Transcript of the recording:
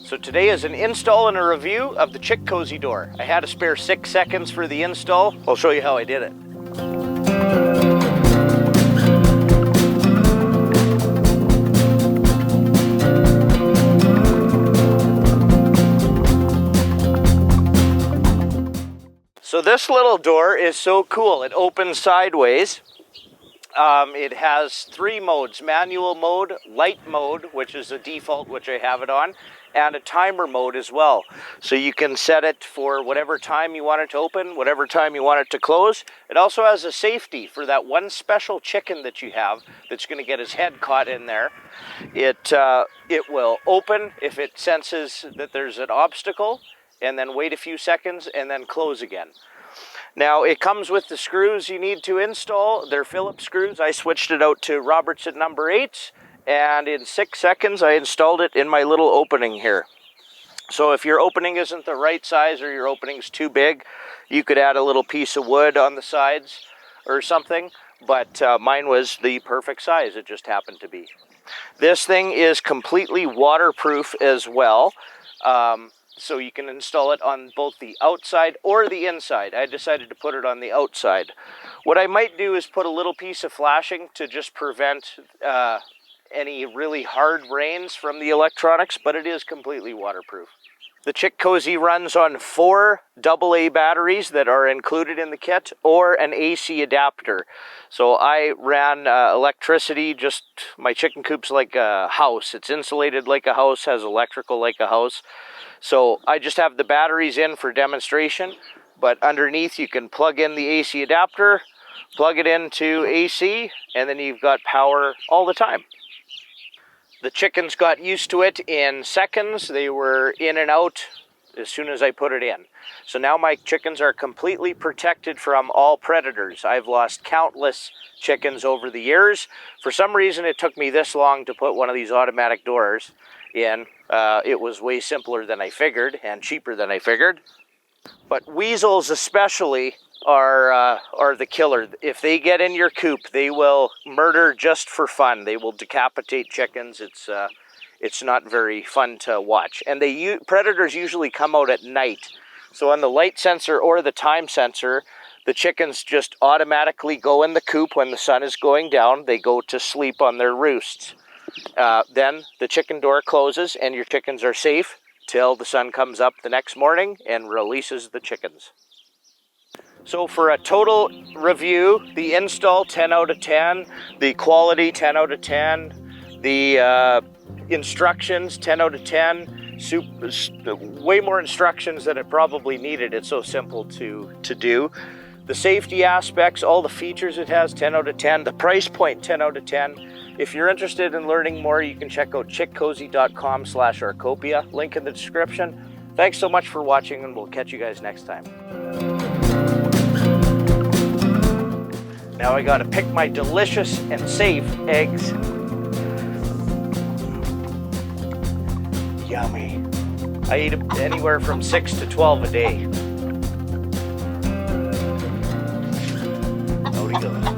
So today is an install and a review of the Chickcozy door. I had to spare 6 seconds for the install. I'll show you how I did it. So this little door is so cool. It opens sideways. It has 3 modes: manual mode, light mode, which is the default, which I have it on, and a timer mode as well. So you can set it for whatever time you want it to open, whatever time you want it to close. It also has a safety for that one special chicken that you have that's going to get his head caught in there. It will open if it senses that there's an obstacle, and then wait a few seconds and then close again. Now, it comes with the screws you need to install. They're Phillips screws. I switched it out to Robertson number 8, and in 6 seconds I installed it in my little opening here. So if your opening isn't the right size or your opening's too big, you could add a little piece of wood on the sides or something, but mine was the perfect size. It just happened to be. This thing is completely waterproof as well. So you can install it on both the outside or the inside. I decided to put it on the outside. What I might do is put a little piece of flashing to just prevent any really hard rains from the electronics, but it is completely waterproof. The Chickcozy runs on 4 AA batteries that are included in the kit, or an AC adapter. So I ran electricity, just my chicken coop's like a house. It's insulated like a house, has electrical like a house. So I just have the batteries in for demonstration, but underneath you can plug in the AC adapter, plug it into AC, and then you've got power all the time. The chickens got used to it in seconds. They were in and out as soon as I put it in. So now my chickens are completely protected from all predators. I've lost countless chickens over the years. For some reason it took me this long to put one of these automatic doors in. It was way simpler than I figured and cheaper than I figured. But weasels especially are the killer. If they get in your coop, they will murder just for fun. They will decapitate chickens. It's not very fun to watch. And predators usually come out at night. So on the light sensor or the time sensor, the chickens just automatically go in the coop when the sun is going down. They go to sleep on their roosts. Then the chicken door closes and your chickens are safe till the sun comes up the next morning and releases the chickens. So for a total review, the install 10 out of 10, the quality 10 out of 10, the instructions 10 out of 10, way more instructions than it probably needed. It's so simple to do. The safety aspects, all the features it has, 10 out of 10. The price point, 10 out of 10. If you're interested in learning more, you can check out chickcozy.com/Arcopia, link in the description. Thanks so much for watching, and we'll catch you guys next time. Now I gotta pick my delicious and safe eggs. Yummy. I eat anywhere from 6 to 12 a day. Howdy do.